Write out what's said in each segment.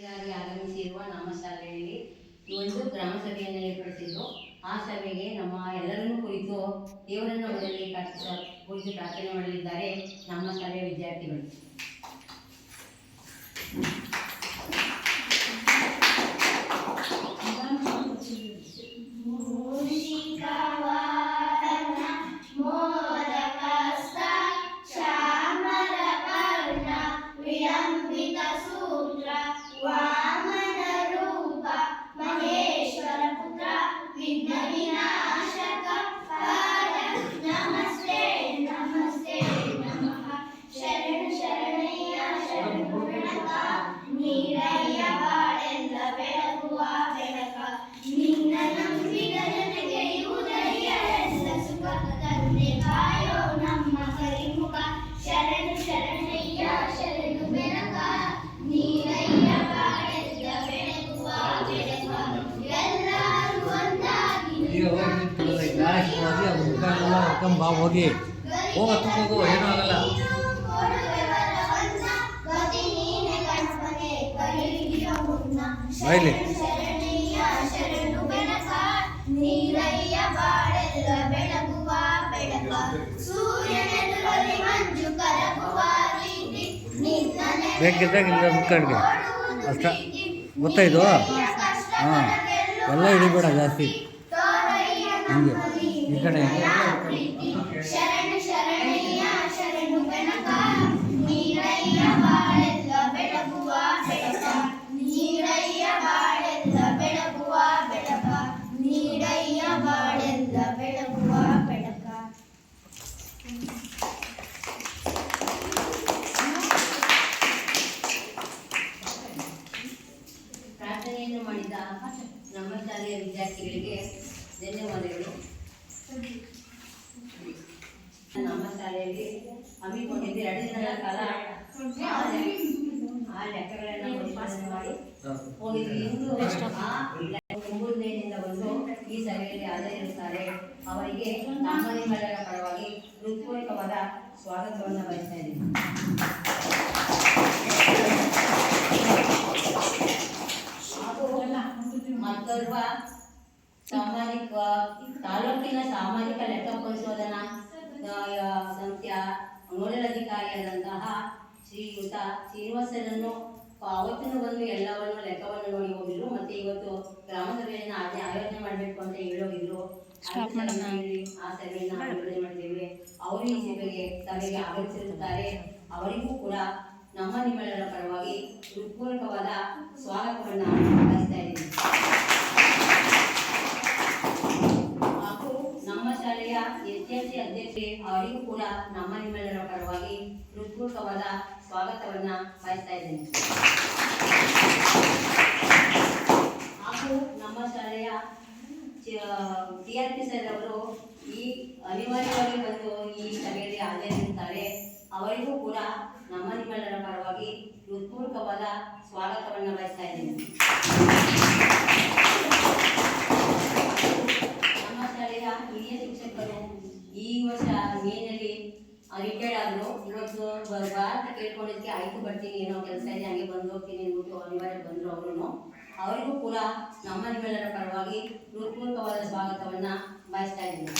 ಆಗಮಿಸಿರುವ ನಮ್ಮ ಶಾಲೆಯಲ್ಲಿ ಈ ಒಂದು ಗ್ರಾಮ ಸಭೆಯನ್ನು ಏರ್ಪಡಿಸಿದ್ದು, ಆ ಸಭೆಗೆ ನಮ್ಮ ಎಲ್ಲರನ್ನೂ ಕುರಿತು ದೇವರನ್ನು ಅವರಲ್ಲಿ ಕುರಿತು ಪ್ರಾರ್ಥನೆ ಮಾಡಲಿದ್ದಾರೆ ನಮ್ಮ ಶಾಲೆಯ ವಿದ್ಯಾರ್ಥಿಗಳು. ಹೋಗಿ ಹೋಗೋ ಏನೂ ಆಗಲ್ಲ. ಬೈಲಿ ಬೇಕಿದ್ದಾಗ ಇಲ್ಲ ಮುಕ್ಕಂಡ್ಗೆ ಅಷ್ಟ ಗೊತ್ತಾಯ್ತು. ಹಾಂ, ಎಲ್ಲ ಹಿಡಿಬೇಡ ಜಾಸ್ತಿ, ಹಂಗೆ ಈ ಕಡೆ ಪ್ರಾರ್ಥನೆಯನ್ನು ಮಾಡಿದ ನಮ್ಮ ಶಾಲೆಯ ವಿದ್ಯಾರ್ಥಿಗಳಿಗೆ ಧನ್ಯವಾದಗಳು. ನಮ್ಮ ಶಾಲೆಯಲ್ಲಿ ಹಮ್ಮಿಕೊಂಡಿದ್ದು 2 ದಿನಗಳ ಕಾಲ ಆ ಲೆಕ್ಕಗಳನ್ನು ಪರಿಶೀಲನೆ ಮಾಡಿ ಹೋಗಿದ್ದು. ಇಂದು 9ನೇದಿಂದ ಬಂದು ಈ ಸಭೆಯಲ್ಲಿ ಹಾಜರಿರುತ್ತಾರೆ. ಅವರಿಗೆ ನಮ್ಮ ನಿಮ್ಮೆಲ್ಲರ ಪರವಾಗಿ ಹೃತ್ಪೂರ್ವಕವಾದ ಸ್ವಾಗತವನ್ನು ಬಯಸ್ತಾ ಇದ್ದೀನಿ. ಮತ್ತೋರ್ವ ತಾಲೂಕಿನ ಸಾಮಾಜಿಕ ಲೆಕ್ಕ ಪರಿಶೋಧನಾ ಸಂಸ್ಥೆಯ ನೋಡಲಾಧಿಕಾರಿಯಾದಂತಹ ಶ್ರೀಯುತ ಶ್ರೀನಿವಾಸರನ್ನು ಅವತ್ತಿನ ಬಂದು ಎಲ್ಲವನ್ನು ಲೆಕ್ಕವನ್ನು ನೋಡಿ ಹೋಗಿದ್ರು. ಮತ್ತೆ ಇವತ್ತು ಗ್ರಾಮ ಸಭೆಯನ್ನು ಆಯೋಜನೆ ಮಾಡಬೇಕು ಅಂತ ಹೇಳೋಗಿದ್ರು. ಆ ಸಭೆಯನ್ನು ಆಯೋಜನೆ ಮಾಡಿದ್ದೇವೆ. ಅವರು ಈ ಸಭೆಗೆ ಆಗಮಿಸಿರುತ್ತಾರೆ. ಅವರಿಗೂ ಕೂಡ ನಮ್ಮ ನಿಮ್ಮೆಲ್ಲರ ಪರವಾಗಿ ಹೃತ್ಪೂರ್ವಕವಾದ ಸ್ವಾಗತವನ್ನು ಬಯಸ್ತಾ ಇದ್ದೀನಿ. ಹಾಗೂ ನಮ್ಮ ಶಾಲೆಯ SLC ಅಧ್ಯಕ್ಷೆ ಅವರಿಗೂ ಕೂಡ ನಮ್ಮ ನಿಮ್ಮೆಲ್ಲರ ಪರವಾಗಿ ಹೃತ್ಪೂರ್ವಕವಾದ ಸ್ವಾಗತವನ್ನು ಬಯಸ್ತಾ ಇದ್ದೀನಿ. ಹಾಗೂ ನಮ್ಮ ಶಾಲೆಯ TRP ಸರ್ ಅವರು ಈ ಅನಿವಾರ್ಯವಾಗಿ ಬಂದು ಈ ಸಭೆಯಲ್ಲಿ ಹಾಜರಿರುತ್ತಾರೆ. ಅವರಿಗೂ ಕೂಡ ನಮ್ಮ ನಿಮ್ಮೆಲ್ಲರ ಪರವಾಗಿ ಹೃತ್ಪೂರ್ವಕವಾದ ಸ್ವಾಗತವನ್ನು ಬಯಸ್ತಾ ಇದ್ದೀನಿ. ನಮ್ಮ ಶಾಲೆಯ ಹಿರಿಯ ಶಿಕ್ಷಕರು ಈ ವರ್ಷ ಮೇನಲ್ಲಿ ರಿಟೈರ್ಡ್ ಆದರು. ಇವತ್ತು ಭಾರತ ಕೇಳ್ಕೊಂಡಿದ್ದಕ್ಕೆ ಆಯ್ತು ಬರ್ತೀನಿ, ಏನೋ ಕೆಲಸ ಇದೆ ಹಂಗೆ ಬಂದು ಹೋಗ್ತೀನಿ ಅಂದ್ಬಿಟ್ಟು ಅನಿವಾರ್ಯ ಬಂದರು. ಅವರಿಗೂ ಕೂಡ ನಮ್ಮ ನಿಮ್ಮೆಲ್ಲರ ಪರವಾಗಿ ಹೃತ್ಪೂರ್ವಕವಾದ ಸ್ವಾಗತವನ್ನು ಬಯಸ್ತಾ ಇದ್ದೀನಿ.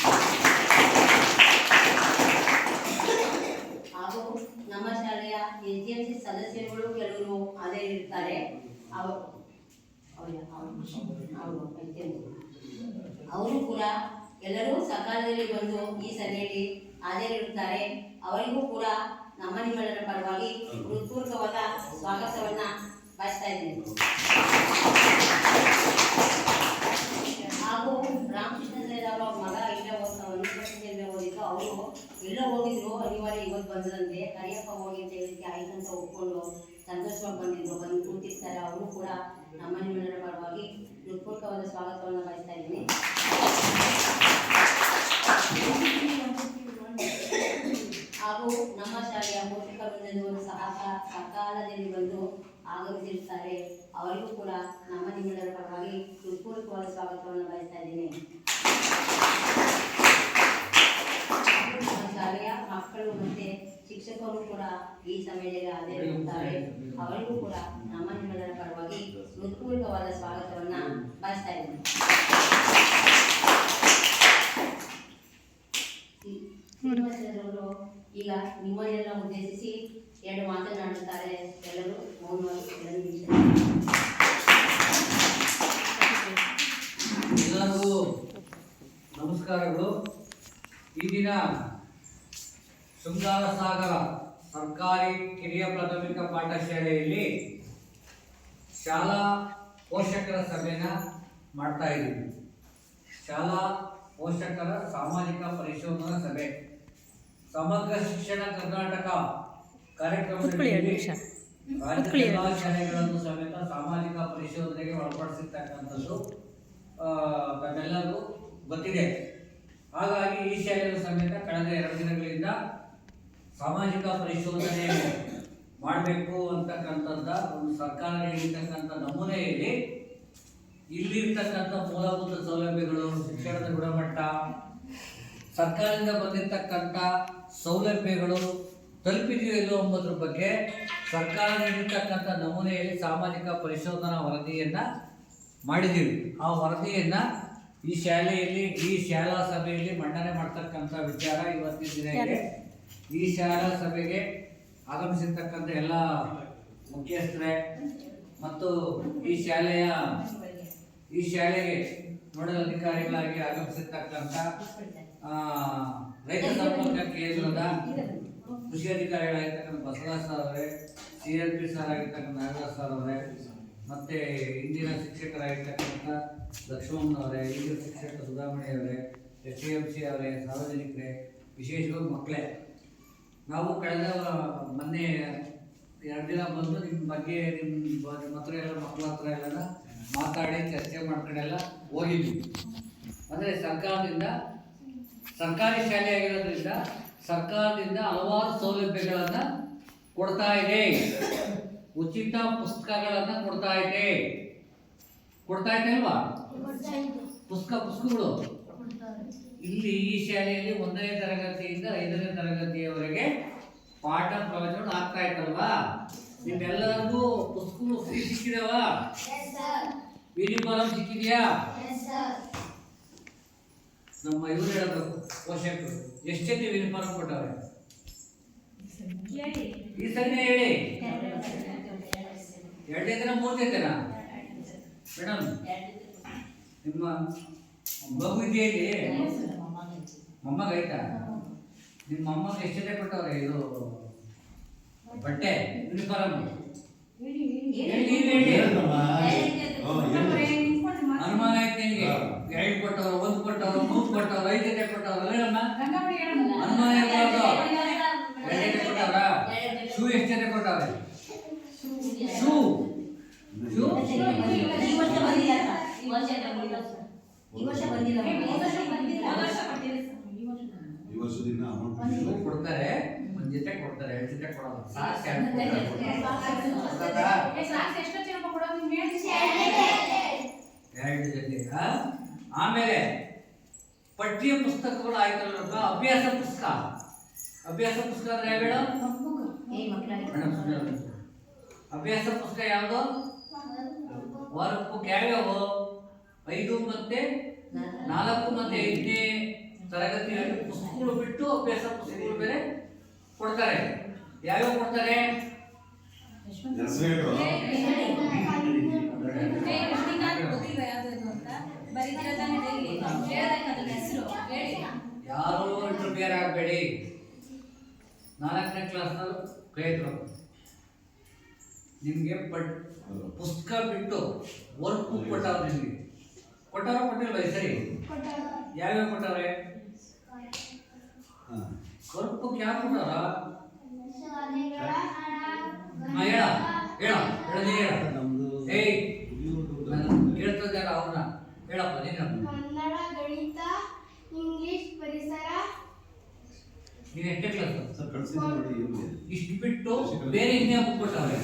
ಹಾಗೂ ನಮ್ಮ ಶಾಲೆಯ SDLC ಸದಸ್ಯರುಗಳು ಕೆಲವರು ಹಾಜರಿರುತ್ತಾರೆ. ಅವರು ಕೂಡ ಎಲ್ಲರೂ ಸಕಾಲದಲ್ಲಿ ಬಂದು ಈ ಸಭೆಯಲ್ಲಿ ಹಾಜರಿರುತ್ತಾರೆ. ಅವರಿಗೂ ಕೂಡ ನಮ್ಮ ನಿಮ್ಮೆಲ್ಲರ ಪರವಾಗಿ ಹೃತ್ಪೂರ್ವಕವಾದ ಸ್ವಾಗತವನ್ನು ಬಯಸ್ತಾ ಇದ್ದೀನಿ. ಹಾಗೂ ರಾಮಕೃಷ್ಣ ಸರ್ ಅವರ ಮಗ ಓದಿದ್ದು. ಅವರು ಎಲ್ಲ ಹೋಗಿದ್ರು, ಅನಿವಾರ್ಯ ಇವತ್ತು ಬಂದ್ರಂತೆ. ಕರಿಯಪ್ಪ ಹೋಗಿ ಅಂತ ಹೇಳಿಕ್ಕೆ ಆಯ್ತು ಅಂತ ಒಪ್ಕೊಂಡು ಸಂತೋಷವಾಗಿ ಬಂದಿದ್ರು, ಬಂದು ಕೂತಿರ್ತಾರೆ. ಅವರು ಕೂಡ ನಮ್ಮ ನಿಮ್ಮೆಲ್ಲರ ಪರವಾಗಿ ಹೃತ್ಪೂರ್ವಕವಾದ ಸ್ವಾಗತವನ್ನು ಬಯಸ್ತಾ ಇದ್ದೀನಿ. ಹಾಗೂ ನಮ್ಮ ಶಾಲೆಯ ಪೋಷಕ ವೃಂದದವರು ಸಕಾಲದಲ್ಲಿ ಬಂದು ಆಗಮಿಸಿರುತ್ತಾರೆ. ಅವರಿಗೂ ಕೂಡ ನಮ್ಮ ನಿಮ್ಮೆಲ್ಲರ ಪರವಾಗಿ ಹೃತ್ಪೂರ್ವಕವಾದ ಸ್ವಾಗತವನ್ನು ಬಯಸ್ತಾ ಇದ್ದೀನಿ. ನಮ್ಮ ಶಾಲೆಯ ಮಕ್ಕಳು ಮತ್ತೆ ಶಿಕ್ಷಕರು ಕೂಡ ಈ ಸಮಯದಲ್ಲಿ ಹಾಜರಿರುತ್ತಾರೆ. ಅವರಿಗೂ ಕೂಡ ನಮ್ಮ ನಿಮ್ಮೆಲ್ಲರ ಪರವಾಗಿ ಇದ್ದೀನಿ. ಶ್ರೀನಿವಾಸರವರು ಈಗ ನಿಮ್ಮನ್ನೆಲ್ಲ ಉದ್ದೇಶಿಸಿ 2 ಮಾತನಾಡುತ್ತಾರೆ. ಎಲ್ಲರೂ ಮೌನವಾಗಿ ಎಲ್ಲರೂ ಎಲ್ಲರಿಗೂ ನಮಸ್ಕಾರಗಳು. ಈ ದಿನ ಶೃಂಗಾರ ಸಾಗರ ಸರ್ಕಾರಿ ಕಿರಿಯ ಪ್ರಾಥಮಿಕ ಪಾಠಶಾಲೆಯಲ್ಲಿ ಶಾಲಾ ಪೋಷಕರ ಸಭೆನ ಮಾಡ್ತಾ ಇದ್ದೀವಿ. ಶಾಲಾ ಪೋಷಕರ ಸಾಮಾಜಿಕ ಪರಿಶೋಧನಾ ಸಭೆ ಸಮಗ್ರ ಶಿಕ್ಷಣ ಕರ್ನಾಟಕ ಕಾರ್ಯಕ್ರಮದಲ್ಲಿ ರಾಜ್ಯದ ಎಲ್ಲ ಶಾಲೆಗಳನ್ನು ಸಮೇತ ಸಾಮಾಜಿಕ ಪರಿಶೋಧನೆಗೆ ಒಳಪಡಿಸಿರ್ತಕ್ಕಂಥದ್ದು ತಮ್ಮೆಲ್ಲರಿಗೂ ಗೊತ್ತಿದೆ. ಹಾಗಾಗಿ ಈ ಶಾಲೆಯ ಸಮೇತ ಕಳೆದ 2 ದಿನಗಳಿಂದ ಸಾಮಾಜಿಕ ಪರಿಶೋಧನೆ ಮಾಡಬೇಕು ಅಂತಕ್ಕಂಥದ್ದು ಒಂದು ಸರ್ಕಾರ ನೀಡಿರ್ತಕ್ಕಂಥ ನಮೂನೆಯಲ್ಲಿ ಇಲ್ಲಿರ್ತಕ್ಕಂಥ ಮೂಲಭೂತ ಸೌಲಭ್ಯಗಳು, ಶಿಕ್ಷಣದ ಗುಣಮಟ್ಟ, ಸರ್ಕಾರದಿಂದ ಬಂದಿರತಕ್ಕಂಥ ಸೌಲಭ್ಯಗಳು ತಲುಪಿದೆಯೋ ಇಲ್ಲೋ ಎಂಬುದ್ರ ಬಗ್ಗೆ ಸರ್ಕಾರ ನೀಡಿರ್ತಕ್ಕಂಥ ನಮೂನೆಯಲ್ಲಿ ಸಾಮಾಜಿಕ ಪರಿಶೋಧನಾ ವರದಿಯನ್ನು ಮಾಡಿದ್ದೀವಿ. ಆ ವರದಿಯನ್ನು ಈ ಶಾಲೆಯಲ್ಲಿ, ಈ ಶಾಲಾ ಸಭೆಯಲ್ಲಿ ಮಂಡನೆ ಮಾಡ್ತಕ್ಕಂಥ ವಿಚಾರ ಇವತ್ತಿನ ದಿನ ಇದೆ. ಈ ಶಾಲಾ ಸಭೆಗೆ ಆಗಮಿಸಿರ್ತಕ್ಕಂಥ ಎಲ್ಲ ಮುಖ್ಯಸ್ಥರೇ ಮತ್ತು ಈ ಶಾಲೆಗೆ ನೋಡಲ್ ಅಧಿಕಾರಿಗಳಾಗಿ ಆಗಮಿಸಿರ್ತಕ್ಕಂಥ ರೈತ ಸಂಪರ್ಕ ಕೇಂದ್ರದ ಕೃಷಿ ಅಧಿಕಾರಿಗಳಾಗಿರ್ತಕ್ಕಂಥ ಬಸವರಾಜ್ ಸರ್ ಅವರೇ, CRP ಸರ್ ಆಗಿರ್ತಕ್ಕಂಥ ನಾಗರಾಜ್ ಸರ್ ಅವರೇ, ಮತ್ತು ಇಂದಿನ ಶಿಕ್ಷಕರಾಗಿರ್ತಕ್ಕಂಥ ಲಕ್ಷ್ಮಣ್ಣವರೇ, ಈಗಿನ ಶಿಕ್ಷಕ ಸುಧಾಮಣಿ ಅವರೇ, STMC ಅವರೇ, ಸಾರ್ವಜನಿಕರೇ, ವಿಶೇಷವಾಗಿ ಮಕ್ಕಳೇ, ನಾವು ಕಳೆದ ಮೊನ್ನೆ 2 ದಿನ ಬಂದು ನಿಮ್ಮ ಬಗ್ಗೆ ನಿಮ್ಮ ಹತ್ರ ಎಲ್ಲ ಮಕ್ಕಳ ಹತ್ರ ಎಲ್ಲ ಮಾತಾಡಿ ಚರ್ಚೆ ಮಾಡ್ಕೊಂಡೆಲ್ಲ ಹೋಗಿದ್ವಿ. ಅಂದರೆ ಸರ್ಕಾರಿ ಶಾಲೆ ಆಗಿರೋದ್ರಿಂದ ಸರ್ಕಾರದಿಂದ ಹಲವಾರು ಸೌಲಭ್ಯಗಳನ್ನು ಕೊಡ್ತಾ ಇದೆ. ಉಚಿತ ಪುಸ್ತಕಗಳನ್ನು ಕೊಡ್ತಾ ಇದೆ ಅಲ್ವಾ? ಪುಸ್ತಕಗಳು ಇಲ್ಲಿ ಈ ಶಾಲೆಯಲ್ಲಿ 1ನೇ ತರಗತಿಯಿಂದ 5ನೇ ತರಗತಿಯವರೆಗೆ ಪಾಠ ಪ್ರವಚನ ಆಗ್ತಾ ಇತ್ತಲ್ವಾ? ನಿಮ್ಮೆಲ್ಲರಿಗೂ ಪುಸ್ತಕಗಳು ಫ್ರೀ ಸಿಕ್ಕಿದಾವ? ಯೂನಿಫಾರ್ಮ್ ಸಿಕ್ಕಿದ್ಯಾ? ನಮ್ಮ ಇವರು ಹೇಳಬೇಕು, ಪೋಷಕರು ಎಷ್ಟು ಜೊತೆ ಯೂನಿಫಾರ್ಮ್ ಕೊಟ್ಟವ್ರೆ ಈ ಸರಿನೇ ಹೇಳಿ. 2 ಜೊತೆನಾ 3 ಜೊತೆನಾ ಮೇಡಮ್? ನಿಮ್ಮ ಮಗು ಇದೆಯಲ್ಲಿ ಮೊಮ್ಮಗ ಆಯ್ತಾ? ನಿಮ್ಮ ಮೊಮ್ಮಗ ಎಷ್ಟು ಜೊತೆ ಕೊಟ್ಟವ್ರೆ ಇದು ಬಟ್ಟೆ ಯೂನಿಫಾರ್ಮ್? ಅನುಮಾನ ಆಯ್ತು ನಿನ್ಗೆ? 2 ಕೊಟ್ಟವ್ರು, 1 ಕೊಟ್ಟವ್ರು, 3 ಕೊಟ್ಟವ್ರು, 5 ಜೊತೆ ಕೊಟ್ಟವ್ರು ಹೇಳಮ್ಮ. ಅನುಮಾನ ಇರಬಾರ್ದು. 2 ಜೊತೆ ಕೊಟ್ಟವ್ರ? ಶೂ ಎಷ್ಟು ಜೊತೆ ಕೊಟ್ಟವ್ರೆ? ಶೂ ಕೊಡ್ತಾರೆ, 1 ಜೊತೆ ಕೊಡ್ತಾರೆ, 2 ಜೊತೆ ಕೊಡೋದು. ಎರಡು ಜೊತೆ. ಆಮೇಲೆ ಪಠ್ಯ ಪುಸ್ತಕಗಳು ಆಯ್ತಲ್ಲ, ಅಭ್ಯಾಸ ಪುಸ್ತಕ ಅಂದ್ರೆ ಯಾವ್ಯಾವ? ಅಭ್ಯಾಸ ಪುಸ್ತಕ ಯಾವುದು? ವರ್ಕ್ ಬುಕ್ ಯಾವ್ಯಾವು? 5 ಮತ್ತೆ 4 ಮತ್ತೆ 5ನೇ ತರಗತಿ ಪುಸ್ತಕಗಳು ಬಿಟ್ಟು ಅಭ್ಯಾಸ ಪುಸ್ತಕಗಳು ಬೇರೆ ಕೊಡ್ತಾರೆ. ಯಾವ್ಯಾವ ಕೊಡ್ತಾರೆ? ಯಾರು ಇಂಟರ್ಫಿಯರ್ ಆಗಬೇಡಿ. 4ನೇ ಕ್ಲಾಸ್ನಲ್ಲಿ ಕೈದ್ರು ನಿಮಗೆ ಪುಸ್ತಕ ಬಿಟ್ಟು ವರ್ಕ್ ಬುಕ್ ಕೊಟ್ಟವ್ರು. ನಿಮಗೆ ಕೊಟ್ಟಿಲ್ವ? ಸರಿ, ಯಾವ್ಯಾವ ಕೊಟ್ಟವ್ರೆ? ವರ್ಕ್ ಬುಕ್ ಯಾವ ಕೊಟ್ಟಾರ? ಹೇಳ್ತದ ಅವ್ರನ್ನ ಹೇಳಪ್ಪ. ನೀನು ಕನ್ನಡ, ಗಣಿತ, ಇಂಗ್ಲಿಷ್, ಪರಿಸರ. ನೀನು 8ನೇ ಕ್ಲಾಸ್? ಇಷ್ಟು ಬಿಟ್ಟು ಬೇರೆ ಇನ್ನೇ ಬುಕ್ ಕೊಟ್ಟವ್ರೆ?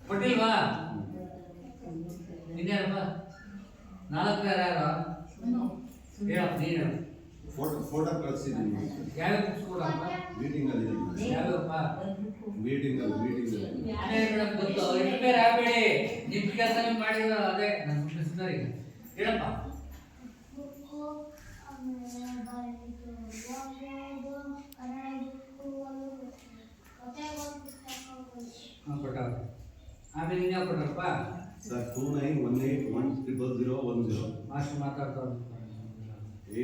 ಕೊಟ್ಟಿಲ್ವಾ? ಇನ್ನೇನಪ್ಪ? 4 ಯಾರು? ಹೇಳಪ್ಪ ನೀನು. ಫೋಟೋ ಕಳಿಸಿದ್ದೀನಿ. ಯಾವ್ಯಾವ ಬುಕ್ಸ್ ಕೊಡಪ್ಪ? ಮೀಟಿಂಗಲ್ಲಿ. ಯಾವ್ಯಾವಪ್ಪ? ಮೀಟಿಂಗಲ್ಲಿ. ಗೊತ್ತು, ರಿಪೇರ್ ಆಗಬೇಡಿ. ನಿಮ್ಮ ಕೆಲಸ ನೀವು ಮಾಡಿದ್ರು ಅದೇ ನನ್ನ ಸರಿ ಹೇಳಪ್ಪ. ಬುಕ್ಕು, ಆಮೇಲೆ ಬರೀತು ಓದೋದು, ಕನ್ನಡ ಬುಕ್ಕು, ಕಥೆಗಳು, ಪುಸ್ತಕಗಳು. ಕೊಟ್ಟವ್ರೆ. ಆಮೇಲೆ ಇನ್ಯಾವ ಕೊಟ್ಟರಪ್ಪ? ಸರ್ 29181010 ಮಾಸ್ಟರ್ ಮಾತಾಡ್ತಾವ್ರು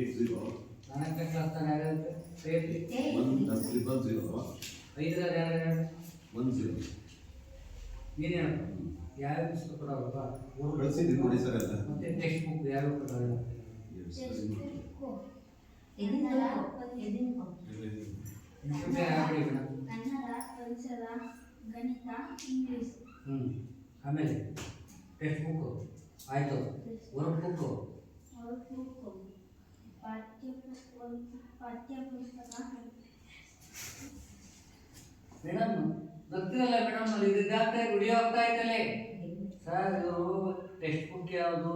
80 ನಾಲ್ಕನೇ ಕ್ಲಾಸ್ ತಾನೆ ಯಾರು ಸೇರ್ತಿ 1000 ಐದರ ಯಾರು 10 ನೀನು ಹೇಳಪ್ಪ ಯಾವ ಪುಸ್ತಕ ಕೊಡೋರಪ್ಪ? ಕಳಿಸಿದ್ದೀನಿ ನೋಡಿ ಸರ್ ಎಲ್ಲ. ಮತ್ತೆ ಟೆಕ್ಸ್ಟ್ ಬುಕ್ ಯಾರು ಕೊಡೋಲ್ಲ? ಟೆಕ್ಸ್ಟ್ ಬುಕ್ಕು, ಇದನ್ನ ಕನ್ನಡ, ಪರಿಸರ, ಗಣಿತ, ಇಂಗ್ಲಿಷ್. ಆಮೇಲೆ ಟೆಕ್ಸ್ಟ್ ಬುಕ್ಕು ಆಯಿತು. ವರ್ಕ್ ಬುಕ್ಕು ವರ್ಕ್ ಬುಕ್ಕು, ಪಾಠ್ಯ ಪುಸ್ತಕ. ಮೇಡಮ್ ಗೊತ್ತಿರಲ್ಲ ಮೇಡಮ್, ಅಲ್ಲಿ ಇದಾಗ್ತಾ ವಿಡಿಯೋ ಆಗ್ತಾ ಇತ್ತಲ್ಲೇ ಸರ್. ಇದು ಟೆಕ್ಸ್ಟ್ ಬುಕ್ ಯಾವುದು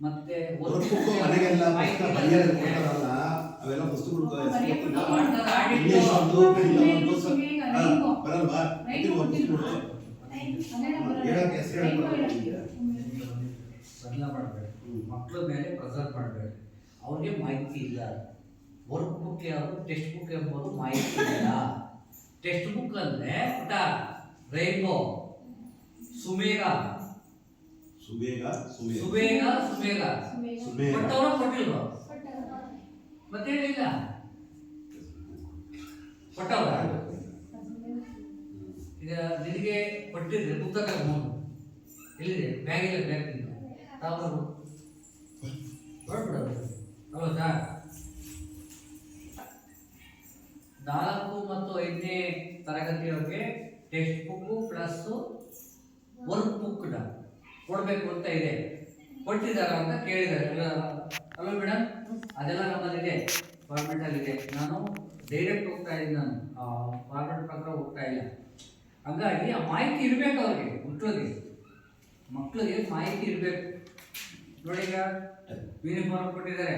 ಮತ್ತೆ ವರ್ಕ್ ಬುಕ್ ಮನೆಗೆಲ್ಲ ಪುಸ್ತಕ ಬರೆಯೋದು ಕೊಡ್ತಾರಲ್ಲ, ಅವೆಲ್ಲ ಪುಸ್ತಕಗಳು ಬರಲ್ವಾ? ಹೇಳಕ್ಕೆ ಹೆಸರು ಬದಲ ಮಾಡಬೇಡ, ಮಕ್ಕಳ ಮೇಲೆ ಪ್ರೆಸರ್ ಮಾಡಬೇಡ. ಅವ್ರಿಗೆ ಮಾಹಿತಿ ಇಲ್ಲ. ವರ್ಕ್ ಬುಕ್ ಯಾವುದು ಟೆಕ್ಸ್ಟ್ ಬುಕ್ ಎಂಬುದು ಮಾಹಿತಿ ಇಲ್ಲ. ಟೆಕ್ಸ್ಟ್ ಬುಕ್ ಅಂದರೆ ಪುಟ ರೈನ್ಬೋ, ಸುಮೇಗ, ಕೊಟ್ಟವ್ರ ಕೊಟ್ಟಿಲ್ವ? ಮತ್ತೆ ಹೇಳಿಲ್ಲ ಕೊಟ್ಟವ್ರ. ಈಗ ನಿನಗೆ ಕೊಟ್ಟಿದ್ರೆ ಪುಸ್ತಕ ತಗೊಂಡು ಎಲ್ಲಿದೆ? ಬ್ಯಾಗಿಲ್ಲ, ಬ್ಯಾಗ್ ತಗೊಂಡು ಹೊರಡ್ಬಿಡೋದು. ಹೌದಾ? 4 ಮತ್ತು 5ನೇ ತರಗತಿಯವರಿಗೆ text book plus work book ಕೊಡಬೇಕು ಅಂತ ಇದೆ. ಕೊಟ್ಟಿದ್ದಾರ ಅಂತ ಕೇಳಿದ್ದಾರೆ ಅಲ್ವ ಮೇಡಮ್? ಅದೆಲ್ಲ ನಮ್ಮಲ್ಲಿದೆ, ಫಾರ್ಮೆಟಲ್ಲಿದೆ. ನಾನು ಡೈರೆಕ್ಟ್ ಹೋಗ್ತಾ ಇದ್ದೀನಿ, ನಾನು ಫಾರ್ಮೆಟ್ ಪ್ರಕಾರ ಹೋಗ್ತಾ ಇಲ್ಲ. ಹಾಗಾಗಿ ಆ ಮಾಹಿತಿ ಇರಬೇಕು ಅವ್ರಿಗೆ, ಮಕ್ಕಳಿಗೆ ಮಾಹಿತಿ ಇರಬೇಕು. ನೋಡಿ, ಈಗ ಯೂನಿಫಾರ್ಮ್ ಕೊಟ್ಟಿದ್ದಾರೆ,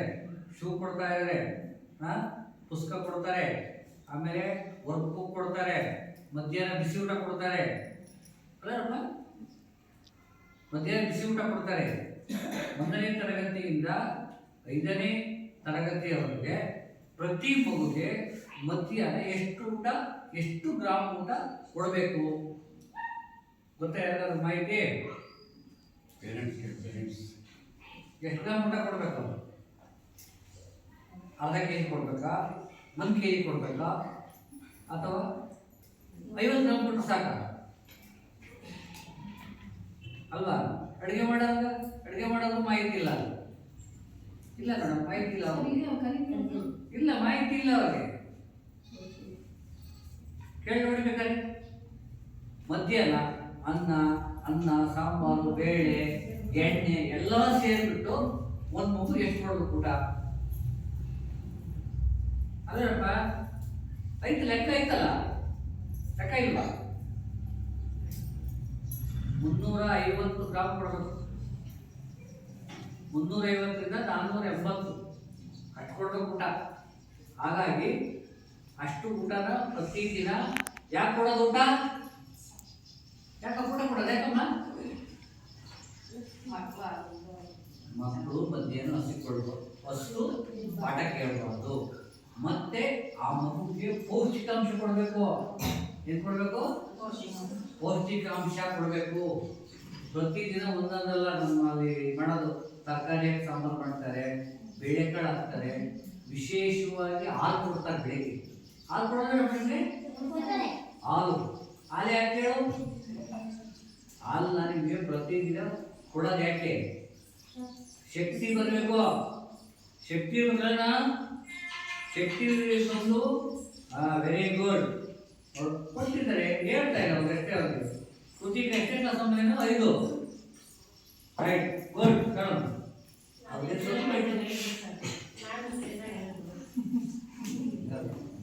ಶೂ ಕೊಡ್ತಾ ಇದ್ದಾರೆ, ಪುಸ್ತಕ ಕೊಡ್ತಾರೆ, ಆಮೇಲೆ ವರ್ಕ್ ಬುಕ್ ಕೊಡ್ತಾರೆ, ಮಧ್ಯಾಹ್ನ ಬಿಸಿ ಊಟ ಕೊಡ್ತಾರೆ ಅಲ್ಲಪ್ಪ? ಮಧ್ಯಾಹ್ನ ಬಿಸಿ ಊಟ ಕೊಡ್ತಾರೆ. 1ನೇ ತರಗತಿಯಿಂದ 5ನೇ ತರಗತಿಯವರೆಗೆ ಪ್ರತಿ ಮಗುಗೆ ಮಧ್ಯಾಹ್ನ ಎಷ್ಟು ಗ್ರಾಮ್ ಊಟ ಕೊಡಬೇಕು ಗೊತ್ತಾ? ಯಾರಾದ್ರೂ ಮಾಹಿತಿ? ಎಷ್ಟು ಗ್ರಾಮ್ ಊಟ ಕೊಡಬೇಕು? ಅರ್ಧ ಕೆಜಿ ಕೊಡ್ಬೇಕಾ, 1 ಕೆಜಿ ಕೊಡ್ಬೇಕಾ, ಅಥವಾ 50 ಗ್ರಾಮ್ ಕೊಟ್ಟರೆ ಸಾಕ ಅಲ್ವಾ? ಅಡುಗೆ ಮಾಡೋದು ಮಾಹಿತಿ ಇಲ್ಲ ಮೇಡಮ್, ಮಾಹಿತಿ ಇಲ್ಲ ಇಲ್ಲ ಮಾಹಿತಿ ಇಲ್ಲ ಅವ್ರಿಗೆ. ಕೇಳಿ ನೋಡ್ಬೇಕಾದ್ರೆ ಮಧ್ಯಾಹ್ನ ಅನ್ನ ಸಾಂಬಾರು, ಬೇಳೆ, ಎಣ್ಣೆ ಎಲ್ಲ ಸೇರಿಬಿಟ್ಟು ಒಂದು ಮಗು ಎಷ್ಟು ಕೊಡಬೇಕು ಊಟ? ಅಲ್ಲಪ್ಪ, ಐತೆ ಲೆಕ್ಕ ಐತಲ್ಲ, ಲೆಕ್ಕ ಇಲ್ವಾ? 350 ಗ್ರಾಮ್ ಕೊಡಬೇಕು. 350ರಿಂದ 480 ಅಷ್ಟು ಕೊಡಬೇಕು ಊಟ. ಹಾಗಾಗಿ ಅಷ್ಟು ಊಟನ ಪ್ರತಿದಿನ ಯಾಕೆ ಕೊಡೋದು ಊಟ? ಯಾಕೆ ಊಟ ಕೊಡೋದು? ಯಾಕಮ್ಮ? ಮಕ್ಕಳು ಮಧ್ಯಾಹ್ನ ಹಸಿಕೊಳ್ಬೋದು, ಫಸ್ಟು ಪಾಠ ಕೇಳಬಾರ್ದು, ಮತ್ತೆ ಆ ಮಗುಗೆ ಪೌಷ್ಟಿಕಾಂಶ ಕೊಡಬೇಕು. ಏನು ಕೊಡಬೇಕು? ಪೌಷ್ಟಿಕಾಂಶ ಕೊಡಬೇಕು. ಪ್ರತಿದಿನ ಒಂದೊಂದಲ್ಲ ನಮ್ಮಲ್ಲಿ ಮಾಡೋದು. ತರಕಾರಿ ಸಾಂಬಾರು ಮಾಡ್ತಾರೆ, ಬೇಳೆಕಾಳು ಹಾಕ್ತಾರೆ, ವಿಶೇಷವಾಗಿ ಹಾಲು ಕೊಡ್ತಾರೆ. ಬೆಳಿಗ್ಗೆ ಹಾಲು ಕೊಡೋದ್ರೆ ಹಾಲು ಯಾಕೆ ಹೇಳು? ಹಾಲನ್ನ ನಿಮಗೆ ಪ್ರತಿದಿನ ಕೊಡೋದು ಯಾಕೆ? ಶಕ್ತಿ ಬರಬೇಕು. ಶಕ್ತಿ ಬರೋಣ, ಶಕ್ತಿ ಬಂದು ವೆರಿ ಗುಡ್ ಅವ್ರು ಕೊಟ್ಟಿದ್ದಾರೆ. ಹೇಳ್ತಾ ಇಲ್ಲ ಅವ್ರು ಎಷ್ಟೇ ಅವ್ರಿಗೆ ಕೃತಿಗೆ ಎಷ್ಟೇ ಕ್ಲಾಸ್ ಅಂದ್ರೆ 5 ರೈಟ್ ಗುಡ್ ಕಣ್ ಅವ್ರಿಗೆ ಸ್ವಲ್ಪ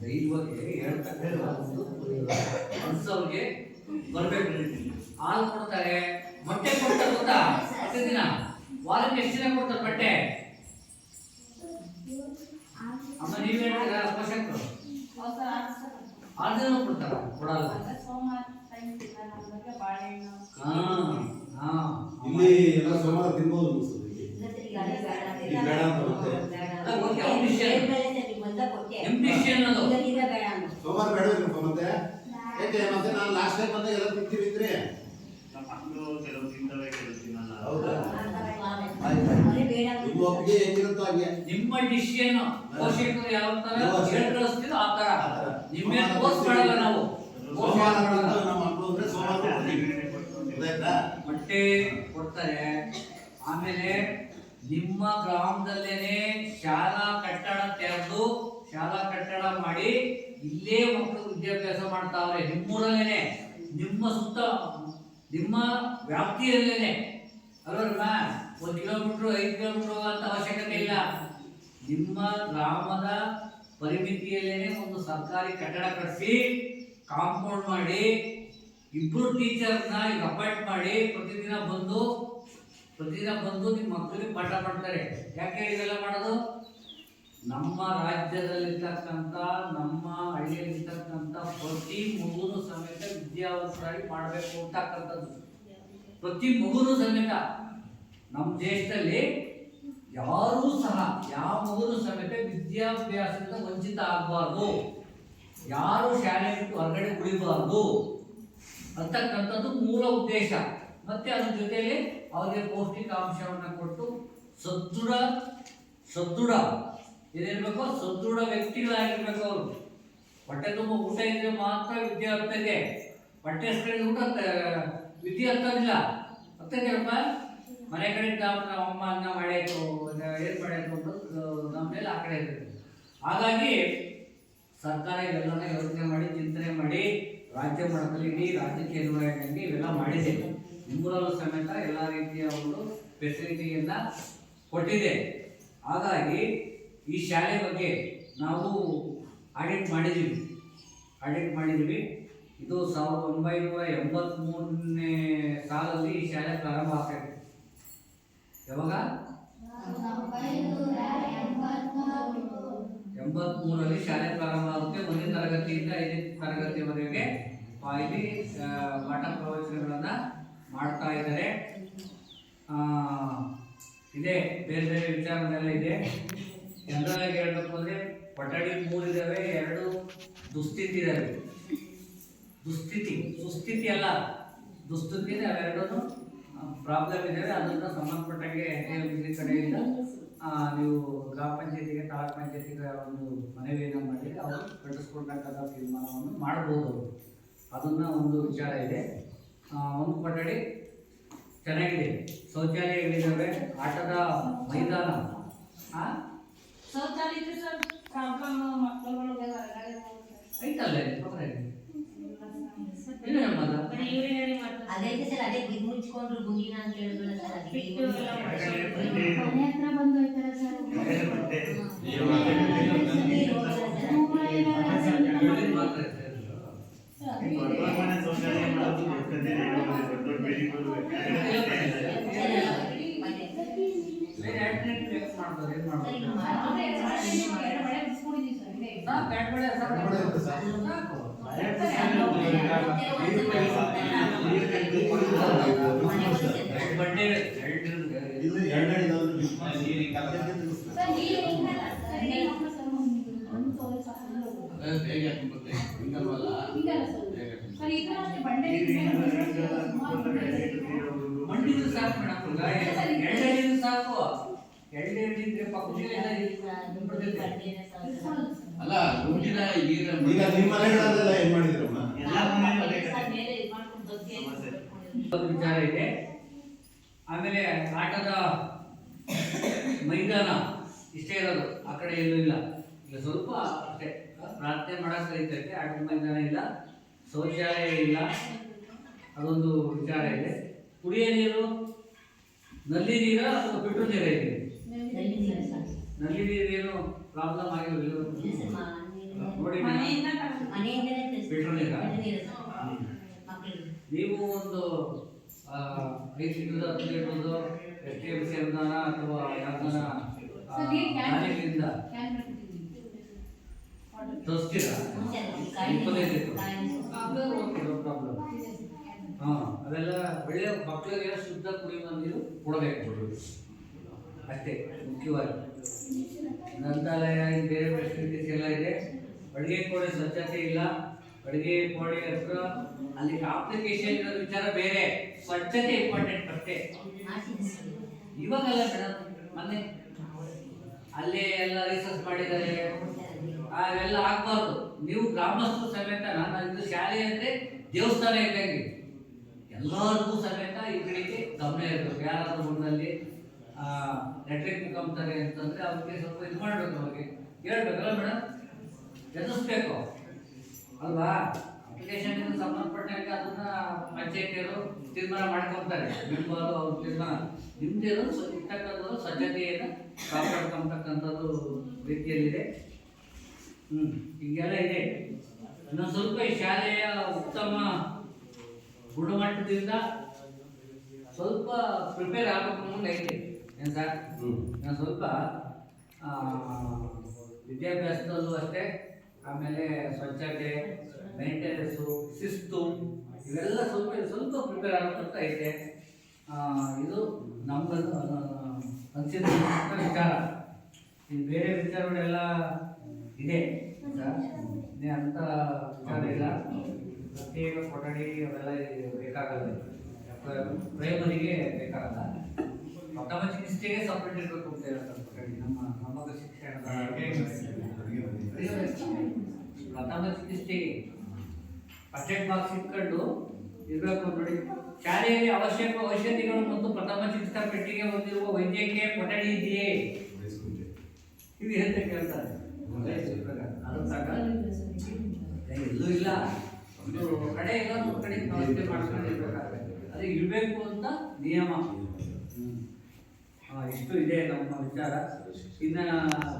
ಧೈರ್ಯವಾಗಿ ಹೇಳ್ತಾ ಅವ್ರಿಗೆ ಬರ್ಬೇಕು. ಹಾಲು ಕೊಡ್ತಾರೆ, ಮೊಟ್ಟೆ ಕೊಡ್ತಾರೆ ಗೊತ್ತಾ? ಪ್ರತಿದಿನ ವಾರಕ್ಕೆ ಎಷ್ಟು ದಿನ ಕೊಡ್ತಾರೆ ಮೊಟ್ಟೆ? ಅಮ್ಮ ನೀವು ಹೇಳ್ತೀರಾ? ಪೋಷಕರು 6 ದಿನ ಕೊಡ್ತಾರ? ಕೊಡಲ್ಲ. ಇಲ್ಲಿ ಎಲ್ಲ ಸೋಮವಾರ ತಿನ್ಬೋದು ಅನ್ಸುತ್ತೆ ಇಲ್ಲಿ. ಈಗ ಅದೇ ಬೇಡ ಅಂತ ಈಗ ಬೇಡ ಅಂತ ಮತ್ತೆ. ಅಲ್ಲ, ಓಕೆ, ಅವ್ನ ವಿಷಯ. ಎಂಪಿಷನ್ ಅದು ಬೇಡ ಅಂತ ಸೋಮವಾರ ಬೇಡಬೇಕಪ್ಪ ಮತ್ತೆ. ಯಾಕೆ ಮತ್ತೆ ನಾನು ಲಾಸ್ಟ್ ಟೈಮ್ ಬಂದಾಗ ಎಲ್ಲ ತಿಂತೀವಿ ಇದ್ರಿ. ಮಕ್ಕಳು ಕೆಲವು ತಿಂತವೆ ಕೆಲವು ತಿನ್ನಲ್ಲ. ಹೌದಾ? ಅವ್ರಿಗೆ ಬೇಡ ಅಂತ ನಿಮ್ಮ ಒಪ್ಪಿಗೆ ಹೆಂಗಿರುತ್ತೋ ಹಾಗೆ. ನಿಮ್ಮ ಡಿಸಿಷನ್ ಪೋಷಕರು ಯಾವ ತರ ಹೇಳ್ಕಳಿಸ್ತೀರೋ ಆ ತರ. ಆ ತರ. ನಿಮ್ಮೇಲೆ ಫೋರ್ಸ್ ಮಾಡಲ್ಲ ನಾವು. ಸೋಮವಾರ ಬಂದು ನಮ್ಮ ಮಕ್ಕಳು ಅಂದ್ರೆ ಸೋಮವಾರ ಕೊಡ್ತೀವಿ. ಗೊತ್ತಾಯ್ತಾ? ಮೊಟ್ಟೆ ಕೊಡ್ತಾರೆ. ಆಮೇಲೆ ನಿಮ್ಮ ಗ್ರಾಮದಲ್ಲೇನೆ ಶಾಲಾ ಕಟ್ಟಡ ತೆರೆದು ಶಾಲಾ ಕಟ್ಟಡ ಮಾಡಿ ಇಲ್ಲೇ ಮಕ್ಕಳು ವಿದ್ಯಾಭ್ಯಾಸ ಮಾಡ್ತಾವ್ರೆ. ನಿಮ್ಮೂರಲ್ಲೇನೆ, ನಿಮ್ಮ ಸುತ್ತ, ನಿಮ್ಮ ವ್ಯಾಪ್ತಿಯಲ್ಲೇನೆ ಅಲ್ವಲ್ಲ. 1 ಕಿಲೋಮೀಟರ್ 5 ಕಿಲೋಮೀಟರ್ ಅಂತ ಅವಶ್ಯಕತೆ ಇಲ್ಲ. ನಿಮ್ಮ ಗ್ರಾಮದ ಪರಿಮಿತಿಯಲ್ಲೇನೆ ಒಂದು ಸರ್ಕಾರಿ ಕಟ್ಟಡ ಕಟ್ಟಿಸಿ ಕಾಂಪೌಂಡ್ ಮಾಡಿ 2 ಟೀಚರ್ನ ಈಗ ಅಪಾಯಿಂಟ್ ಮಾಡಿ ಪ್ರತಿದಿನ ಬಂದು ನಿಮ್ಮ ಮಕ್ಕಳಿಗೆ ಪಾಠ ಮಾಡ್ತಾರೆ. ಯಾಕೆ ಇದೆಲ್ಲ ಮಾಡೋದು? ನಮ್ಮ ರಾಜ್ಯದಲ್ಲಿರ್ತಕ್ಕಂಥ, ನಮ್ಮ ಹಳ್ಳಿಯಲ್ಲಿರ್ತಕ್ಕಂಥ ಪ್ರತಿ ಮಗುನು ಸಮೇತ ವಿದ್ಯಾವಂತರಾಗಿ ಮಾಡಬೇಕು ಅಂತಕ್ಕಂಥದ್ದು. ಪ್ರತಿ ಮಗುನು ಸಮೇತ ನಮ್ಮ ದೇಶದಲ್ಲಿ ಯಾರೂ ಸಹ ಯಾವ ಮಗುನು ಸಮೇತ ವಿದ್ಯಾಭ್ಯಾಸದಿಂದ ವಂಚಿತ ಆಗಬಾರ್ದು. ಯಾರು ಶಾಲೆ ಬಿಟ್ಟು ಹೊರಗಡೆ ಉಳಿಬಾರ್ದು ಅಂತಕ್ಕಂಥದ್ದು ಮೂಲ ಉದ್ದೇಶ. ಮತ್ತೆ ಅದ್ರ ಜೊತೆಯಲ್ಲಿ ಅವರಿಗೆ ಪೌಷ್ಟಿಕಾಂಶವನ್ನು ಕೊಟ್ಟು ಸದೃಢ ಏನಿರ್ಬೇಕು, ಸದೃಢ ವ್ಯಕ್ತಿಗಳಾಗಿರ್ಬೇಕು. ಅವರು ಹೊಟ್ಟೆ ತುಂಬ ಊಟ ಇದ್ರೆ ಮಾತ್ರ ವಿದ್ಯೆ ಆಗ್ತದೆ. ಹೊಟ್ಟೆ ಕಡೆ ಊಟ ವಿದ್ಯೆ ಆಗ್ತದಿಲ್ಲ. ಆಗ್ತದೆಯಪ್ಪ. ಮನೆ ಕಡೆ ನಮ್ಮ ಅಮ್ಮ ಅನ್ನ ಮಾಡಾಯ್ತು, ಏನು ಮಾಡಾಯ್ತು ಅಂತ ನಮ್ಮ ಮೇಲೆ ಆ ಕಡೆ ಇರ್ತದೆ. ಹಾಗಾಗಿ ಸರ್ಕಾರ ಇವೆಲ್ಲನ ಯೋಚನೆ ಮಾಡಿ, ಚಿಂತನೆ ಮಾಡಿ, ರಾಜ್ಯ ಮಟ್ಟದಲ್ಲಿ ಇಡೀ ರಾಜ್ಯಕ್ಕೆ ನಿರ್ವಹಣೆಗೆ ಇವೆಲ್ಲ ಮಾಡಿದೆ. ನಿಮ್ಮೂರಲ್ಲೂ ಸಮೇತ ಎಲ್ಲ ರೀತಿಯ ಒಂದು ಫೆಸಿಲಿಟಿಯನ್ನ ಕೊಟ್ಟಿದೆ. ಹಾಗಾಗಿ ಈ ಶಾಲೆ ಬಗ್ಗೆ ನಾವು ಆಡಿಟ್ ಮಾಡಿದ್ದೀವಿ. ಇದು 1983ನೇ ಸಾಲಲ್ಲಿ ಈ ಶಾಲೆ ಪ್ರಾರಂಭ ಆಗ್ತದೆ. ಯಾವಾಗ? 83ರಲ್ಲಿ ಶಾಲೆ ಪ್ರಾರಂಭ ಆಗುತ್ತೆ. 1ನೇ ತರಗತಿಯಿಂದ 5ನೇ ತರಗತಿವರೆಗೆ ಇಲ್ಲಿ ಪಾಠ ಪ್ರವಚನಗಳನ್ನ ಮಾಡ್ತಾ ಇದ್ದಾರೆ. ಇದೆ, ಬೇರೆ ಬೇರೆ ವಿಚಾರಗಳೆಲ್ಲ ಇದೆ. ಜನರಲ್ ಆಗಿ ಹೇಳ್ಬೇಕು ಅಂದ್ರೆ ಕೊಠಡಿ 3 ಇದಾವೆ, 2 ದುಸ್ಥಿತಿ ಇದಾವೆ. ಸುಸ್ಥಿತಿ ಅಲ್ಲ, ದುಸ್ಥಿತಿ ಇದೆ. ಅವೆರಡೂ ಪ್ರಾಬ್ಲಮ್ ಇದಾವೆ. ಅದನ್ನ ಸಂಬಂಧಪಟ್ಟಂಗೆ ಕಡೆಯಿಂದ ನೀವು ಗ್ರಾಮ ಪಂಚಾಯತಿಗೆ, ತಾಲೂಕ್ ಪಂಚಾಯತಿಗೆ ಒಂದು ಮನವಿಯನ್ನು ಮಾಡಿದರೆ ಅವರು ಕಟ್ಟಿಸ್ಕೊಳ್ತಕ್ಕಂಥ ತೀರ್ಮಾನವನ್ನು ಮಾಡ್ಬೋದು. ಅದನ್ನ ಒಂದು ವಿಚಾರ ಇದೆ. ಒಂದು ಕೊಠಡಿ ಚೆನ್ನಾಗಿದೆ, ಶೌಚಾಲಯಗಳಿದ್ದಾವೆ, ಆಟದ ಮೈದಾನ. ಐತಲ್ಲ ಅದೈತೆ ಸರ್. ಅದೇ ಬಿದ್ದು ಮುಚ್ಕೊಂಡ್ರು ಗುಂಡಿನ ಅಂತ ಹೇಳಿದ್ರಲ್ಲ ಸರ್. ಮನೆ ಹತ್ರ ಬಂದು ಹೋಯ್ತಾರೆ ಸರ್. ಮನೆ ಶೌಚಾಲಯ ಮಾಡೋದು ದೊಡ್ಡದೇ, ದೊಡ್ಡ ಬಿಲ್ಡಿಂಗ್ ಮಂಡಿದು ಸಾಕು ಮೇಡಮ್. ಎರಡನೇದು ಸಾಕು. ಎರಡನೇದಿದ್ರೆ ಅಲ್ಲ ಊಟಿನ ಈಗ ನಿಮ್ಮ ಮನೆಗಳಲ್ಲೆಲ್ಲ ಏನ್ ಮಾಡಿದ್ರಮ್ಮ? ಎಲ್ಲ ಮನೆಯಲ್ಲೂ ವಿಚಾರ ಇದೆ. ಆಮೇಲೆ ಆಟದ ಮೈದಾನ ಇಷ್ಟೇ ಇರೋದು, ಆ ಕಡೆ ಎಲ್ಲೂ ಇಲ್ಲ. ಈಗ ಸ್ವಲ್ಪ ಅಷ್ಟೇ ಪ್ರಾರ್ಥನೆ ಮಾಡಕ್ ಕರೀತೈತೆ. ಆಟದ ಮೈದಾನ ಇಲ್ಲ, ಶೌಚಾಲಯ ಇಲ್ಲ, ಅದೊಂದು ವಿಚಾರ ಇದೆ. ಕುಡಿಯೋ ನೀರು ನಲ್ಲಿ ನೀರ ಅಥವಾ ಫಿಲ್ಟರ್ ನೀರ ಇದೆ? ನಲ್ಲಿ ನೀರೇನು ಪ್ರಾಬ್ಲಮ್ ಆಗಿರಲಿಲ್ಲ ನೋಡಿ. ಫಿಲ್ಟರ್ ನೀರ ನೀವು ಒಂದು 5 ಲೀಟರ್ 10 ಲೀಟರ್ದು STMC ಅನುದಾನ ಅಥವಾ ಯಾವ್ದಾನ ದಾನಿಗಳಿಂದ ತರಿಸ್ತೀರಾ? 25 ಲೀಟರ್ ಪ್ರಾಬ್ಲಮ್. ಅವೆಲ್ಲ ಒಳ್ಳೆ ಮಕ್ಕಳಿಗೆ ಶುದ್ಧ ಕುಡಿಯುವ ನೀರು ಕೊಡಬೇಕು ಅಷ್ಟೇ ಮುಖ್ಯವಾಗಿ. ಗ್ರಂಥಾಲಯ ಬೇರೆ ಫೆಸಿಲಿಟೀಸ್ ಎಲ್ಲ ಇದೆ. ಅಡುಗೆ ಕೋಣೆ ಸ್ವಚ್ಛತೆ ಇಲ್ಲ. ಅಡುಗೆ ಕೋಣೆ ಹತ್ರ ಅಲ್ಲಿ ಕಾಂಪ್ಲಿಕೇಶನ್ ಇರೋ ವಿಚಾರ ಬೇರೆ, ಸ್ವಚ್ಛತೆ ಇಂಪಾರ್ಟೆಂಟ್ ಅಷ್ಟೇ. ಇವಾಗಲ್ಲ ಮೇಡಮ್, ಮೊನ್ನೆ ಅಲ್ಲೇ ಎಲ್ಲ ರಿಸರ್ಚ್ ಮಾಡಿದ್ದಾರೆ, ಅವೆಲ್ಲ ಆಗ್ಬಾರ್ದು. ನೀವು ಗ್ರಾಮಸ್ಥರು ಸಮೇತ, ನಾನು ಇದು ಶಾಲೆ ಅಂದ್ರೆ ದೇವಸ್ಥಾನ ಇದ್ದಂಗೆ, ಎಲ್ಲರಿಗೂ ಸಮೇತ ಈ ಕಡೆಗೆ ಗಮನ ಇರಬೇಕು. ಯಾರಾದ್ರೂ ಮುಂದಲ್ಲಿ ನೆಟ್ರಿಕ್ ಮುಖಾಂತಾರೆ ಅಂತಂದ್ರೆ ಅವ್ರಿಗೆ ಸ್ವಲ್ಪ ಇದು ಮಾಡ್ಬೇಕು, ಅವ್ರಿಗೆ ಹೇಳ್ಬೇಕಲ್ಲ ಮೇಡಮ್, ಎದುರಿಸ್ಬೇಕು ಅಲ್ವಾ? ಅಪ್ಲಿಕೇಶನ್ ಸಂಬಂಧಪಟ್ಟಂಗೆ ಅದನ್ನ ಪಂಚಾಯತಿಯವರು ತೀರ್ಮಾನ ಮಾಡ್ಕೊತಾರೆ, ಮೆಂಬರು ಅವ್ರ ತೀರ್ಮಾನ. ನಿಮ್ದೇನು ಇರ್ತಕ್ಕಂಥದ್ದು ಸ್ವಚ್ಛತೆಯನ್ನು ಕಾಪಾಡ್ಕೊಂಬತಕ್ಕಂಥದ್ದು ರೀತಿಯಲ್ಲಿದೆ. ಹೀಗೆಲ್ಲ ಇದೆ. ಇನ್ನೊಂದು ಸ್ವಲ್ಪ ಈ ಶಾಲೆಯ ಉತ್ತಮ ಗುಣಮಟ್ಟದಿಂದ ಸ್ವಲ್ಪ ಪ್ರಿಪೇರ್ ಆಗಬೇಕು ಮುಂದೆ ಐತೆ ಏನು ಸರ್? ನಾನು ಸ್ವಲ್ಪ ವಿದ್ಯಾಭ್ಯಾಸದಲ್ಲೂ ಅಷ್ಟೇ, ಆಮೇಲೆ ಸ್ವಚ್ಛತೆ, ಮೇಂಟೆನೆನ್ಸು, ಶಿಸ್ತು, ಇವೆಲ್ಲ ಸ್ವಲ್ಪ ಸ್ವಲ್ಪ ಪ್ರಿಪೇರ್ ಆಗಬೇಕಂತ ಐತೆ. ಇದು ನಮ್ಗೆ ಅನಿಸಿದ ವಿಚಾರ. ಇನ್ನು ಬೇರೆ ವಿಚಾರಗಳೆಲ್ಲ ಇದೆ ಸರ್, ಅಂತ ವಿಚಾರ ಇಲ್ಲ. ಪ್ರತ್ಯೇಕ ಕೊಠಡಿ ಅವೆಲ್ಲ ಬೇಕಾಗಲ್ಲ, ಪ್ರೈಮರಿಗೆ ಬೇಕಾಗಲ್ಲ. ಪ್ರಥಮ ಚಿಕಿತ್ಸೆಗೆ ಸಪ್ರೇಟ್ ಇರಬೇಕು ಅಂತ ಹೇಳ್ತಾರೆ ಕೊಠಡಿ. ನಮ್ಮ ಸಮಗ್ರ ಶಿಕ್ಷಣದ ಪ್ರಥಮ ಚಿಕಿತ್ಸೆಗೆ ಫಸ್ಟ್ ಏಡ್ ಬಾಕ್ಸ್ ಇಟ್ಕೊಂಡು ಇರಬೇಕು ನೋಡಿ. ಶಾಲೆಯಲ್ಲಿ ಅವಶ್ಯಕ ಔಷಧಿಗಳು ಮತ್ತು ಪ್ರಥಮ ಚಿಕಿತ್ಸಾ ಪೆಟ್ಟಿಗೆ ಹೊಂದಿರುವ ವೈದ್ಯಕೀಯ ಕೊಠಡಿ ಇದೆಯೇ ಇದು ಅಂತ ಕೇಳ್ತಾರೆ. ಅದು ಸಾಕ, ಎಲ್ಲೂ ಇಲ್ಲ, ಒಂದು ಕಡೆ ಇಲ್ಲ, ಒಂದು ಕಡೆ ವ್ಯವಸ್ಥೆ ಮಾಡ್ಕೊಂಡಿರ್ಬೇಕಾಗುತ್ತೆ. ಅದು ಇರಬೇಕು ಅಂತ ನಿಯಮ. ಇಷ್ಟು ಇದೆ ನಮ್ಮ ವಿಚಾರ. ಇನ್ನು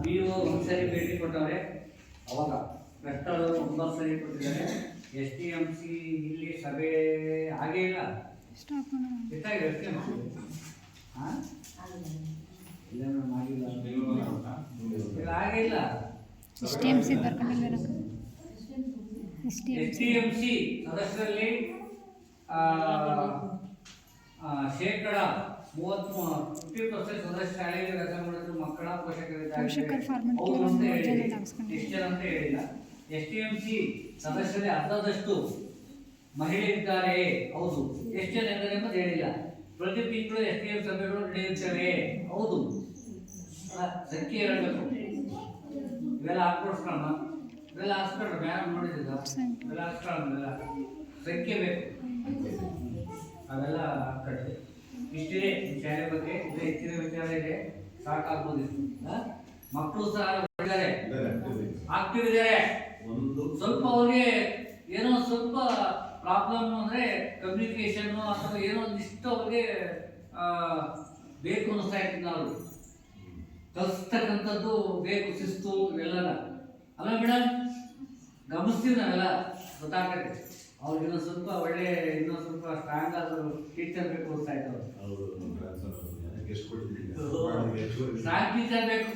BO ಒಂದ್ಸರಿ ಭೇಟಿ ಕೊಟ್ಟವ್ರೆ, ಅವಾಗ ಕಟ್ಟಲು 9 ಸರಿ ಕೊಟ್ಟಿದ್ದಾರೆ. STMC ಇಲ್ಲಿ ಸಭೆ ಹಾಗೇ ಇಲ್ಲ. ಎಷ್ಟಾಗಿದೆ STMC? ಇಲ್ಲ ಮಾಡಿಲ್ಲ, ಹಾಗೆ ಇಲ್ಲ. STMC ಸದಸ್ಯರಲ್ಲಿ ಶೇಕಡ 50% ಸದಸ್ಯ ಶಾಲೆಯಲ್ಲಿ ಕೆಲಸ ಮಾಡಿದ್ರು ಮಕ್ಕಳ ಪೋಷಕರಿದ್ದಾರೆ. ಎಷ್ಟು ಜನ ಅಂತ ಹೇಳಿಲ್ಲ. STMC ಸದಸ್ಯರಲ್ಲಿ ಅರ್ಧದಷ್ಟು ಮಹಿಳೆಯರಿದ್ದಾರೆ, ಹೌದು. ಎಷ್ಟು ಜನ ಇದ್ದಾರೆ ಅಂತ ಹೇಳಿಲ್ಲ. ಪ್ರತಿ ತಿಂಗಳು STM ಸಭೆಗಳು ನಡೆಯುತ್ತವೆ, ಹೌದು. ಸಂಖ್ಯೆ ಹೇಳಬೇಕು. ಇವೆಲ್ಲ ಹಾಕ್ಕೊಡ್ಸ್ಕೊಳ್ಳೋಣ, ಇವೆಲ್ಲ ಹಾಕ್ಸ್ಕೊಂಡ್ರೆ ಮೇಡಮ್ ನೋಡಿದ್ದಿಲ್ಲ, ಇವೆಲ್ಲ ಹಾಕ್ಸ್ಕೊಳ್ಳೋಣ, ಸಂಖ್ಯೆ ಬೇಕು, ಅವೆಲ್ಲ ಹಾಕ್ಕೊಳ್ಳಿ. ಇಷ್ಟಿದೆ ಶಾಲೆ ಬಗ್ಗೆ. ಹೆಚ್ಚಿನ ವಿಚಾರ ಇದೆ, ಸಾಕಾಗ್ಬೋದು. ಮಕ್ಕಳು ಸಹ ಇದ್ದಾರೆ, ಆಕ್ಟಿವ್ ಇದ್ದಾರೆ. ಸ್ವಲ್ಪ ಅವ್ರಿಗೆ ಏನೋ ಸ್ವಲ್ಪ ಪ್ರಾಬ್ಲಮ್ ಅಂದ್ರೆ ಕಮ್ಯುನಿಕೇಶನ್ ಅಥವಾ ಏನೋ ಒಂದಿಷ್ಟು ಅವ್ರಿಗೆ ಬೇಕು ಅನ್ನಿಸ್ತಾ ಇತ್ತು. ನಾವು ಕಲಿಸ್ತಕ್ಕಂಥದ್ದು ಬೇಕು, ಶಿಸ್ತು ಇವೆಲ್ಲ ಅಲ್ಲ ಮೇಡಮ್, ಗಮನಿಸ್ತೀವಿ ನಾವೆಲ್ಲ, ಗೊತ್ತಾಗತ್ತೆ. ಅವ್ರಿಗೆ ಇನ್ನೊಂದು ಸ್ವಲ್ಪ ಒಳ್ಳೆ, ಇನ್ನೊಂದು ಸ್ವಲ್ಪ ಸ್ಟ್ರಾಂಗ್ ಆದರೂ ಟೀಚರ್ ಬೇಕು ಅನಿಸ್ತಾ ಇತ್ತು. ಸ್ಟ್ರಾಂಗ್ ಟೀಚರ್ ಬೇಕು.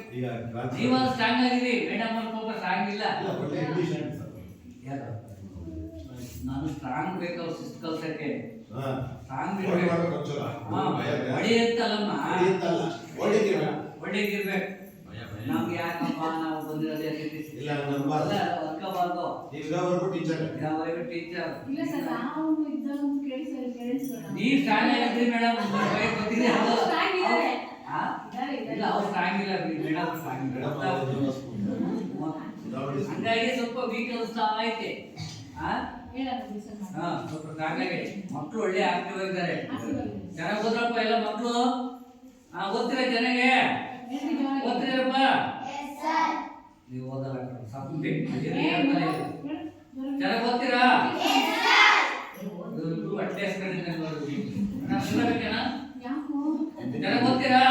ನೀವಾಗ ಸ್ಟ್ರಾಂಗ್ ಆಗಿರಿ, ಮೇಡಮ್ ಸ್ವಲ್ಪ ಸ್ಟ್ರಾಂಗ್ ಇಲ್ಲ. ನಾನು ಸ್ಟ್ರಾಂಗ್ ಬೇಕು, ಅವ್ರು ಶಿಸ್ತು ಕಲ್ಸಕ್ಕೆ ಸ್ಟ್ರಾಂಗ್ ಹೊಡೆಯತ್ತಲ್ಲಮ್ಮ, ಒಳ್ಳೆಗಿರ್ಬೇಕು. ನಮ್ಗೆ ಯಾಕಪ್ಪ ನಾವು ಬಂದಿರೋದೇ ಇಲ್ಲ, ಅನ್ಕೋಬಾರ್ದು. ಟೀಚರ್ ನೀವು ಸ್ಟ್ರಾಂಗ್ ಆಗಿದ್ರಿ ಮೇಡಮ್, ಗೊತ್ತಿದೆ. ಇಲ್ಲ, ಅವ್ರು ಸ್ಟ್ರಾಂಗ್ ಇಲ್ಲ ಮೇಡಮ್, ಸ್ಟ್ರಾಂಗ್ ಇಲ್ಲ. ಹಂಗಾಗಿ ಸ್ವಲ್ಪ ವೀಕ್ ಅನಿಸ್ತಾ ಐತೆ. ಸ್ವಲ್ಪ ಸ್ಟ್ರಾಂಗ್ ಆಗಿ ಮಕ್ಕಳು ಒಳ್ಳೆ ಆಕ್ಟಿವ್ ಆಗಿದ್ದಾರೆ. ಚೆನ್ನಾಗಿ ಓದ್ರಪ್ಪ ಎಲ್ಲ ಮಕ್ಕಳು. ಓದ್ತೀರ ಚೆನ್ನಾಗೆ? ಓದ್ತೀರಪ್ಪ? ನೀವು ಓದಲ್ಲ, ಚೆನ್ನಾಗಿ ಓದ್ತೀರಾ? ಅಟ್ಲೀಸ್ಟ್ ಚೆನ್ನಾಗಿ ಓದ್ತೀರಾ?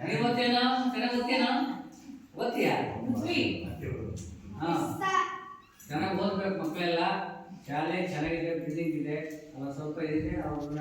ನೀವು ಓದ್ತೀನಾ? ಚೆನ್ನಾಗಿ ಓದ್ತೀನಾ? ಓದ್ತೀಯಾ? ಚೆನ್ನಾಗಿ ಓದ್ಬೇಕು ಮಕ್ಕಳೆಲ್ಲ. ಶಾಲೆ ಚೆನ್ನಾಗಿದೆ, ಬಿಲ್ಡಿಂಗ್ ಇದೆ, ಸ್ವಲ್ಪ ಇದೆ, ಅವ್ರನ್ನ